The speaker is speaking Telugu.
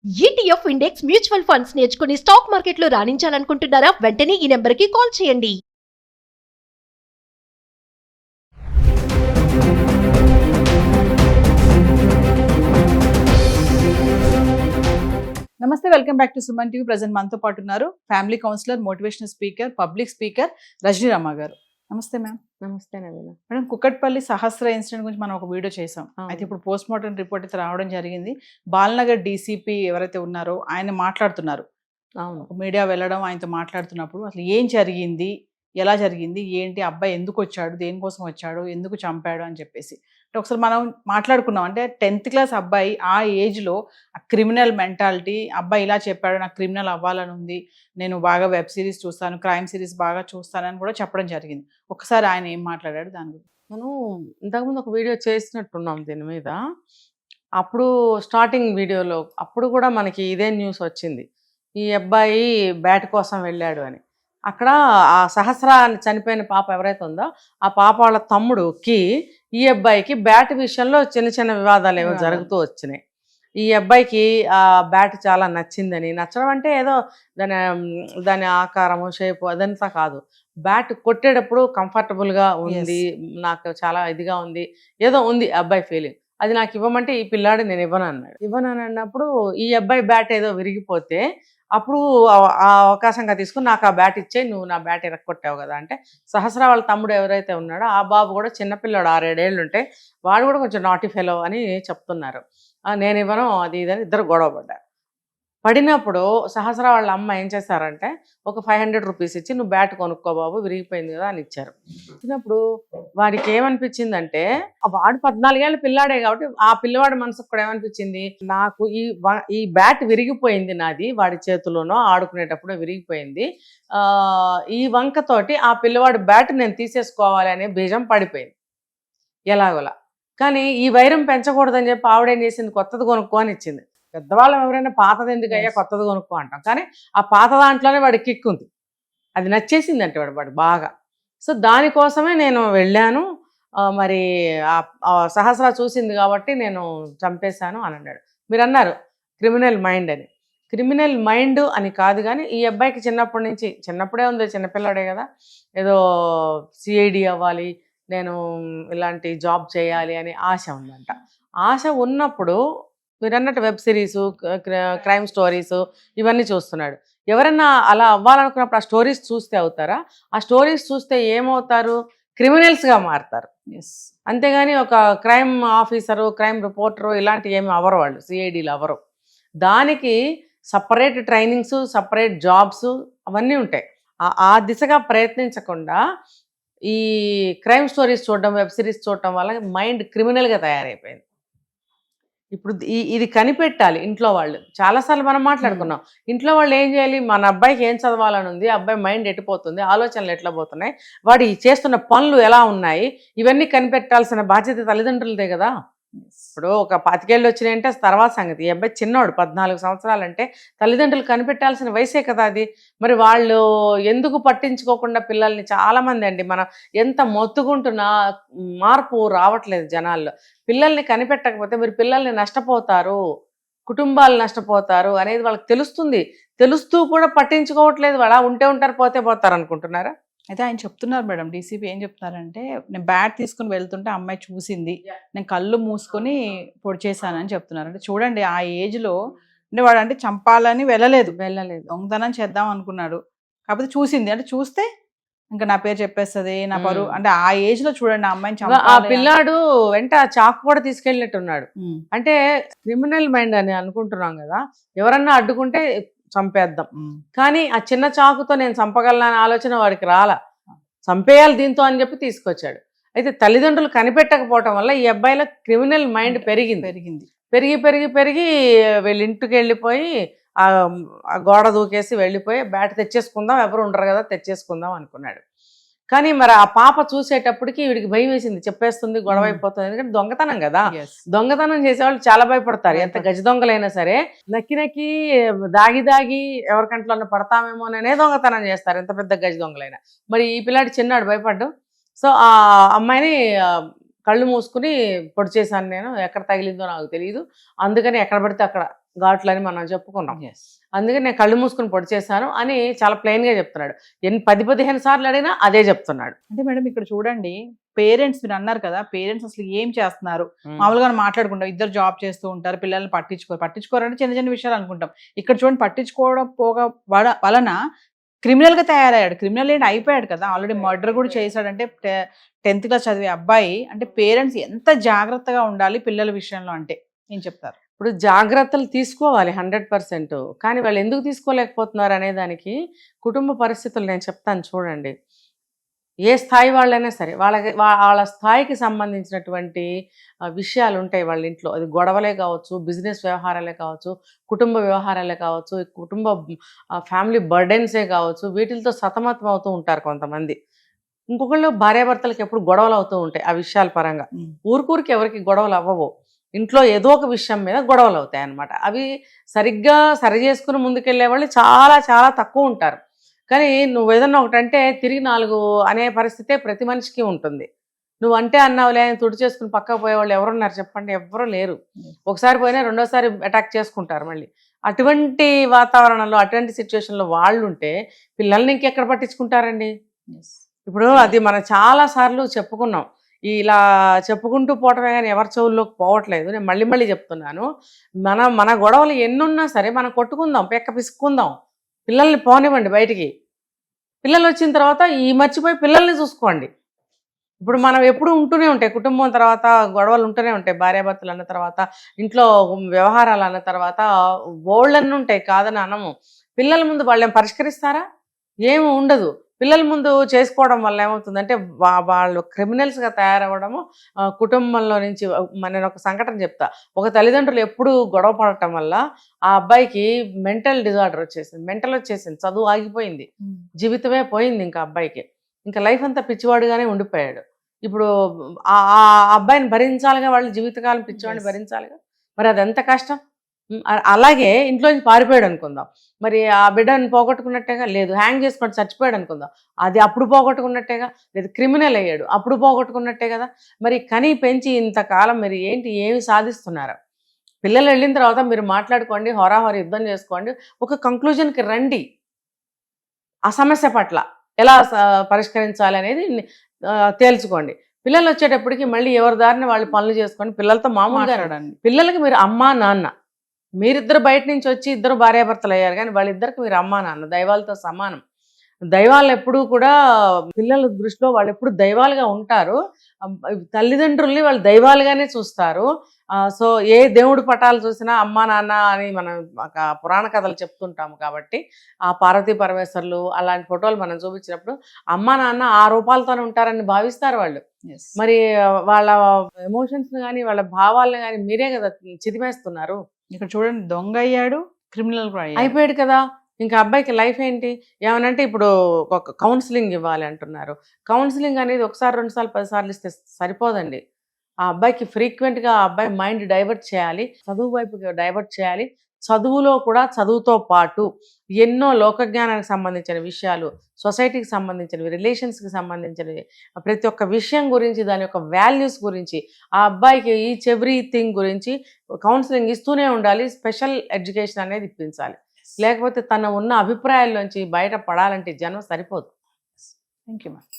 ఈటీఎఫ్ ఇండెక్స్ మ్యూచువల్ ఫండ్స్ నేర్చుకుని స్టాక్ మార్కెట్లో రాణించాలనుకుంటున్నారా? వెంటనే ఈ నెంబర్కి కాల్ చేయండి. నమస్తే, welcome back to Suman TV. Present మనతో పాటు ఉన్నారు family counsellor, motivational speaker, public speaker Rajani Rama గారు. నమస్తే మ్యామ్. నమస్తే నవీన. మేడం, కుక్కట్పల్లి సహస్ర ఇన్సిడెంట్ గురించి మనం ఒక వీడియో చేసాం. అయితే ఇప్పుడు పోస్ట్ మార్టం రిపోర్ట్ అయితే రావడం జరిగింది. బాలనగర్ డీసీపీ ఎవరైతే ఉన్నారో ఆయన మాట్లాడుతున్నారు. అవును, మీడియా వెళ్ళడం, ఆయనతో మాట్లాడుతున్నప్పుడు అసలు ఏం జరిగింది, ఎలా జరిగింది, ఏంటి, అబ్బాయి ఎందుకు వచ్చాడు, దేనికోసం వచ్చాడు, ఎందుకు చంపాడు అని చెప్పేసి అంటే ఒకసారి మనం మాట్లాడుకున్నాం. అంటే 10th క్లాస్ అబ్బాయి ఆ ఏజ్లో ఆ క్రిమినల్ మెంటాలిటీ, అబ్బాయి ఇలా చెప్పాడు, నాకు క్రిమినల్ అవ్వాలని ఉంది, నేను బాగా వెబ్ సిరీస్ చూస్తాను, క్రైమ్ సిరీస్ బాగా చూస్తానని కూడా చెప్పడం జరిగింది. ఒకసారి ఆయన ఏం మాట్లాడాడు దాని గురించి. మనం ఇంతకుముందు ఒక వీడియో చేసినట్టున్నాం దీని మీద. అప్పుడు స్టార్టింగ్ వీడియోలో అప్పుడు కూడా మనకి ఇదే న్యూస్ వచ్చింది, ఈ అబ్బాయి బ్యాట్ కోసం వెళ్ళాడు అని. అక్కడ ఆ సహస్ర అని చనిపోయిన పాప ఎవరైతే ఉందో ఆ పాప వాళ్ళ తమ్ముడుకి ఈ అబ్బాయికి బ్యాట్ విషయంలో చిన్న చిన్న వివాదాలు ఏమో జరుగుతూ వచ్చినాయి. ఈ అబ్బాయికి ఆ బ్యాట్ చాలా నచ్చిందని, నచ్చడం అంటే ఏదో దాని ఆకారము, షేపు అదంతా కాదు, బ్యాట్ కొట్టేటప్పుడు కంఫర్టబుల్గా ఉంది, నాకు చాలా ఇదిగా ఉంది, ఏదో ఉంది అబ్బాయి ఫీలింగ్. అది నాకు ఇవ్వమంటే ఈ పిల్లాడు నేను ఇవ్వను అన్నాడు. ఇవ్వను అని అన్నప్పుడు ఈ అబ్బాయి బ్యాట్ ఏదో విరిగిపోతే అప్పుడు ఆ అవకాశంగా తీసుకుని నాకు ఆ బ్యాట్ ఇచ్చే, నువ్వు నా బ్యాట్ ఇరక్కొట్టావు కదా అంటే, సహస్ర వాళ్ళ తమ్ముడు ఎవరైతే ఉన్నాడో ఆ బాబు కూడా చిన్నపిల్లాడు, 6-7 ఏళ్ళు ఉంటే వాడు కూడా కొంచెం నాటీ ఫెలో అని చెప్తున్నారు. నేను ఇవ్వను అది ఇదని ఇద్దరు గొడవ పడ్డారు. పడినప్పుడు సహస్ర వాళ్ళ అమ్మ ఏం చేశారంటే ఒక 500 రూపీస్ ఇచ్చి, నువ్వు బ్యాట్ కొనుక్కో బాబు, విరిగిపోయింది కదా అని ఇచ్చారు. ఇచ్చినప్పుడు వాడికి ఏమనిపించిందంటే, వాడు 14 ఏళ్ళ పిల్లాడే కాబట్టి ఆ పిల్లవాడి మనసుకు కూడా ఏమనిపించింది, నాకు ఈ బ్యాట్ విరిగిపోయింది, నాది వాడి చేతిలోనో ఆడుకునేటప్పుడు విరిగిపోయింది, ఈ వంకతోటి ఆ పిల్లవాడి బ్యాట్ నేను తీసేసుకోవాలి అనే బీజం పడిపోయింది ఎలాగోలా. కానీ ఈ వైరం పెంచకూడదని చెప్పి ఆవిడేం చేసింది, కొత్తది కొనుక్కో అని ఇచ్చింది. పెద్దవాళ్ళం ఎవరైనా పాతది ఎందుకు అయ్యా కొత్తది కొనుక్కో అంటాం, కానీ ఆ పాత దాంట్లోనే వాడికి కిక్ ఉంది, అది నచ్చేసింది అంటే వాడు బాగా. సో దానికోసమే నేను వెళ్ళాను, మరి ఆ సహస్ర చూసింది కాబట్టి నేను చంపేశాను అని అన్నాడు. మీరు అన్నారు క్రిమినల్ మైండ్ అని. క్రిమినల్ మైండ్ అని కాదు, కానీ ఈ అబ్బాయికి చిన్నప్పటి నుంచి, చిన్నప్పుడే ఉంది, చిన్నపిల్లాడే కదా, ఏదో సిఐడి అవ్వాలి, నేను ఇలాంటి జాబ్ చేయాలి అని ఆశ ఉందంట. ఆశ ఉన్నప్పుడు మీరు అన్నట్టు వెబ్ సిరీసు, క్రైమ్ స్టోరీసు ఇవన్నీ చూస్తున్నాడు. ఎవరన్నా అలా అవ్వాలనుకున్నప్పుడు ఆ స్టోరీస్ చూస్తే అవుతారా? ఆ స్టోరీస్ చూస్తే ఏమవుతారు? క్రిమినల్స్గా మారుతారు. అంతేగాని ఒక క్రైమ్ ఆఫీసరు, క్రైమ్ రిపోర్టరు ఇలాంటివి ఏమి అవ్వరు, వాళ్ళు సిఐడీలు అవ్వరు. దానికి సపరేట్ ట్రైనింగ్స్, సపరేట్ జాబ్స్ అవన్నీ ఉంటాయి. ఆ దిశగా ప్రయత్నించకుండా ఈ క్రైమ్ స్టోరీస్ చూడడం, వెబ్ సిరీస్ చూడటం వల్ల మైండ్ క్రిమినల్గా తయారైపోయింది. ఇప్పుడు ఇది కనిపెట్టాలి ఇంట్లో వాళ్ళు. చాలాసార్లు మనం మాట్లాడుకున్నాం, ఇంట్లో వాళ్ళు ఏం చేయాలి, మన అబ్బాయికి ఏం చదవాలని ఉంది, అబ్బాయి మైండ్ ఎట్టిపోతుంది, ఆలోచనలు ఎట్లా పోతున్నాయి, వాడు చేస్తున్న పనులు ఎలా ఉన్నాయి, ఇవన్నీ కనిపెట్టాల్సిన బాధ్యత తల్లిదండ్రులదే కదా. ఇప్పుడు ఒక 25 ఏళ్ళు వచ్చినాయంటే తర్వాత సంగతి. ఈ అబ్బాయి చిన్నవాడు, 14 సంవత్సరాలంటే తల్లిదండ్రులు కనిపెట్టాల్సిన వయసే కదా అది. మరి వాళ్ళు ఎందుకు పట్టించుకోకుండా పిల్లల్ని, చాలామంది అండి మనం ఎంత మొత్తుకుంటున్నా మార్పు రావట్లేదు జనాల్లో. పిల్లల్ని కనిపెట్టకపోతే మీరు పిల్లల్ని నష్టపోతారు, కుటుంబాలు నష్టపోతారు అనేది వాళ్ళకి తెలుస్తుంది. తెలుస్తూ కూడా పట్టించుకోవట్లేదు. అలా ఉంటే ఉంటారు, పోతే పోతారు అనుకుంటున్నారా? అయితే ఆయన చెప్తున్నారు మేడం, డీసీపీ ఏం చెప్తున్నారంటే, నేను బ్యాట్ తీసుకుని వెళ్తుంటే అమ్మాయి చూసింది, నేను కళ్ళు మూసుకొని పొడి చేశానని చెప్తున్నారు. అంటే చూడండి, ఆ ఏజ్లో అంటే వాడు అంటే చంపాలని వెళ్ళలేదు, దొంగతనం చేద్దాం అనుకున్నాడు, కాకపోతే చూసింది. అంటే చూస్తే ఇంకా నా పేరు చెప్పేస్తుంది, నా పరువు, అంటే ఆ ఏజ్ లో చూడండి ఆ అమ్మాయిని ఆ పిల్లాడు వెంట ఆ చాకు కూడా తీసుకెళ్ళినట్టున్నాడు. అంటే క్రిమినల్ మైండ్ అని అనుకుంటున్నాం కదా, ఎవరన్నా అడ్డుకుంటే చంపేద్దాం, కానీ ఆ చిన్న చాకుతో నేను చంపగలనా అనే ఆలోచన వాడికి రాలా, చంపేయాలి దీంతో అని చెప్పి తీసుకొచ్చాడు. అయితే తల్లిదండ్రులు కనిపెట్టకపోవటం వల్ల ఈ అబ్బాయిలో క్రిమినల్ మైండ్ పెరిగి వీళ్ళ ఇంటికి వెళ్ళిపోయి ఆ గోడ దూకేసి వెళ్ళిపోయి బ్యాట్ తెచ్చేసుకుందాం, ఎవరు ఉండరు కదా తెచ్చేసుకుందాం అనుకున్నాడు. కానీ మరి ఆ పాప చూసేటప్పటికి వీడికి భయం వేసింది, చెప్పేస్తుంది, గొడవ అయిపోతుంది. ఎందుకంటే దొంగతనం కదా, దొంగతనం చేసేవాళ్ళు చాలా భయపడతారు, ఎంత గజ దొంగలైనా సరే. నక్కి దాగి ఎవరికంట్లో పడతామేమోననే దొంగతనం చేస్తారు, ఎంత పెద్ద గజ దొంగలైనా. మరి ఈ పిల్లాడి చిన్నాడు, భయపడ్డు. సో ఆ అమ్మాయిని కళ్ళు మూసుకుని పొడి చేశాను నేను, ఎక్కడ తగిలిందో నాకు తెలియదు, అందుకని ఎక్కడ పడితే అక్కడ ఘాట్లు అని మనం చెప్పుకున్నాం. అందుకే నేను కళ్ళు మూసుకుని పొడి చేశాను అని చాలా ప్లెయిన్గా చెప్తున్నాడు. 10-15 సార్లు అడిగినా అదే చెప్తున్నాడు. అంటే మేడం ఇక్కడ చూడండి, పేరెంట్స్ మీరు అన్నారు కదా, పేరెంట్స్ అసలు ఏం చేస్తున్నారు మామూలుగా మాట్లాడుకుంటాం, ఇద్దరు జాబ్ చేస్తూ ఉంటారు, పిల్లల్ని పట్టించుకోరంటే చిన్న చిన్న విషయాలు అనుకుంటాం. ఇక్కడ చూడండి, పట్టించుకోవడం వలన క్రిమినల్ గా తయారయ్యాడు. క్రిమినల్ ఏంటి, అయిపోయాడు కదా, ఆల్రెడీ మర్డర్ కూడా చేశాడంటే 10th క్లాస్ చదివే అబ్బాయి. అంటే పేరెంట్స్ ఎంత జాగ్రత్తగా ఉండాలి పిల్లల విషయంలో అంటే ఏం చెప్తారు? ఇప్పుడు జాగ్రత్తలు తీసుకోవాలి 100%. కానీ వాళ్ళు ఎందుకు తీసుకోలేకపోతున్నారు అనే దానికి కుటుంబ పరిస్థితులు నేను చెప్తాను చూడండి. ఏ స్థాయి వాళ్ళైనా సరే వాళ్ళ స్థాయికి సంబంధించినటువంటి విషయాలు ఉంటాయి వాళ్ళ ఇంట్లో. అది గొడవలే కావచ్చు, బిజినెస్ వ్యవహారాలే కావచ్చు, కుటుంబ వ్యవహారాలే కావచ్చు, కుటుంబ ఫ్యామిలీ బర్డెన్సే కావచ్చు, వీటితో సతమతం అవుతూ ఉంటారు కొంతమంది. ఇంకొకళ్ళు భార్యాభర్తలకు ఎప్పుడు గొడవలు అవుతూ ఉంటాయి ఆ విషయాల పరంగా. ఊరికి ఎవరికి గొడవలు అవ్వవు, ఇంట్లో ఏదో ఒక విషయం మీద గొడవలు అవుతాయి అన్నమాట. అవి సరిగ్గా సరి చేసుకుని ముందుకెళ్లే వాళ్ళు చాలా చాలా తక్కువ ఉంటారు. కానీ నువ్వు ఏదన్నా ఒకటంటే తిరిగి 4 అనే పరిస్థితే ప్రతి మనిషికి ఉంటుంది. నువ్వు అంటే అన్నావులే అని తుడి చేసుకుని పక్కకు పోయేవాళ్ళు ఎవరున్నారు చెప్పండి? ఎవరు లేరు. ఒకసారి పోయినా రెండోసారి అటాక్ చేసుకుంటారు మళ్ళీ. అటువంటి వాతావరణంలో, అటువంటి సిచ్యువేషన్లో వాళ్ళు ఉంటే పిల్లల్ని ఇంకెక్కడ పట్టించుకుంటారండి? ఇప్పుడు అది మనం చాలా సార్లు చెప్పుకున్నాం. ఇలా చెప్పుకుంటూ పోవటమే కానీ ఎవరి చెవుల్లోకి పోవట్లేదు. నేను మళ్ళీ చెప్తున్నాను, మన గొడవలు ఎన్నున్నా సరే మనం కొట్టుకుందాం, పిసుక్కుందాం, పిల్లల్ని పోనివ్వండి బయటికి. పిల్లలు వచ్చిన తర్వాత మర్చిపోయి పిల్లల్ని చూసుకోండి. ఇప్పుడు మనం ఎప్పుడు ఉంటూనే ఉంటాయి, కుటుంబం తర్వాత గొడవలు ఉంటూనే ఉంటాయి. భార్యాభర్తలు అన్న తర్వాత, ఇంట్లో వ్యవహారాలు అన్న తర్వాత బోళ్ళన్నీ ఉంటాయి, కాదని అనము. పిల్లల ముందు వాళ్ళేం పరిష్కరిస్తారా? ఏమి ఉండదు. పిల్లల ముందు చేసుకోవడం వల్ల ఏమవుతుందంటే వాళ్ళు క్రిమినల్స్గా తయారవ్వడము. కుటుంబంలో నుంచి నేను ఒక సంఘటన చెప్తా. ఒక తల్లిదండ్రులు ఎప్పుడు గొడవ పడటం వల్ల ఆ అబ్బాయికి మెంటల్ డిజార్డర్ వచ్చేసింది, చదువు ఆగిపోయింది, జీవితమే పోయింది. ఇంకా అబ్బాయికి ఇంకా లైఫ్ అంతా పిచ్చివాడుగానే ఉండిపోయాడు. ఇప్పుడు ఆ అబ్బాయిని భరించాలిగా, వాళ్ళు జీవితకాలం పిచ్చివాడిని భరించాలిగా. మరి అది ఎంత కష్టం. అలాగే ఇంట్లోంచి పారిపోయాడు అనుకుందాం, మరి ఆ బిడ్డను పోగొట్టుకున్నట్టేగా. లేదు, హ్యాంగ్ చేసుకొని చచ్చిపోయాడు అనుకుందాం, అది అప్పుడు పోగొట్టుకున్నట్టేగా. లేదు, క్రిమినల్ అయ్యాడు, అప్పుడు పోగొట్టుకున్నట్టే కదా. మరి కని పెంచి ఇంతకాలం మీరు ఏమి సాధిస్తున్నారు? పిల్లలు వెళ్ళిన తర్వాత మీరు మాట్లాడుకోండి, హోరాహోరీ యుద్ధం చేసుకోండి, ఒక కంక్లూజన్కి రండి. ఆ సమస్య పట్ల ఎలా పరిష్కరించాలి అనేది తేల్చుకోండి. పిల్లలు వచ్చేటప్పటికి మళ్ళీ ఎవరి దారిని వాళ్ళు పనులు చేసుకొని పిల్లలతో మామూలుగా పిల్లలకి మీరు అమ్మా నాన్న, మీరిద్దరు బయట నుంచి వచ్చి ఇద్దరు భార్యాభర్తలు అయ్యారు, కానీ వాళ్ళిద్దరికి మీరు అమ్మా నాన్న, దైవాలతో సమానం. దైవాలు ఎప్పుడూ కూడా పిల్లల దృష్టిలో వాళ్ళు ఎప్పుడు దైవాలుగా ఉంటారు. తల్లిదండ్రుల్ని వాళ్ళు దైవాలుగానే చూస్తారు. సో ఏ దేవుడి పటాలు చూసినా అమ్మా నాన్న అని మనం పురాణ కథలు చెప్తుంటాము. కాబట్టి ఆ పార్వతీ పరమేశ్వర్లు అలాంటి ఫోటోలు మనం చూపించినప్పుడు అమ్మా నాన్న ఆ రూపాలతోనే ఉంటారని భావిస్తారు వాళ్ళు. మరి వాళ్ళ ఎమోషన్స్ కానీ వాళ్ళ భావాలను కానీ మీరే కదా చిదిమేస్తున్నారు. ఇక్కడ చూడండి, దొంగ అయ్యాడు, క్రిమినల్ అయిపోయాడు కదా. ఇంకా అబ్బాయికి లైఫ్ ఏంటి? ఏమనంటే ఇప్పుడు ఒక కౌన్సిలింగ్ ఇవ్వాలి అంటున్నారు. కౌన్సిలింగ్ అనేది 1 సారి 2 సార్లు 10 సార్లు ఇస్తే సరిపోదండి. ఆ అబ్బాయికి ఫ్రీక్వెంట్గా ఆ అబ్బాయి మైండ్ డైవర్ట్ చేయాలి, చదువు వైపుకి డైవర్ట్ చేయాలి. చదువులో కూడా చదువుతో పాటు ఎన్నో లోకజ్ఞానానికి సంబంధించిన విషయాలు, సొసైటీకి సంబంధించినవి, రిలేషన్స్కి సంబంధించినవి, ప్రతి ఒక్క విషయం గురించి, దాని యొక్క వాల్యూస్ గురించి ఆ అబ్బాయికి ఈచ్ ఎవ్రీథింగ్ గురించి కౌన్సిలింగ్ ఇస్తూనే ఉండాలి. స్పెషల్ ఎడ్యుకేషన్ అనేది ఇప్పించాలి. లేకపోతే తన ఉన్న అభిప్రాయాల్లోంచి బయట పడాలంటే జన్మ సరిపోదు. Thank you ma'am.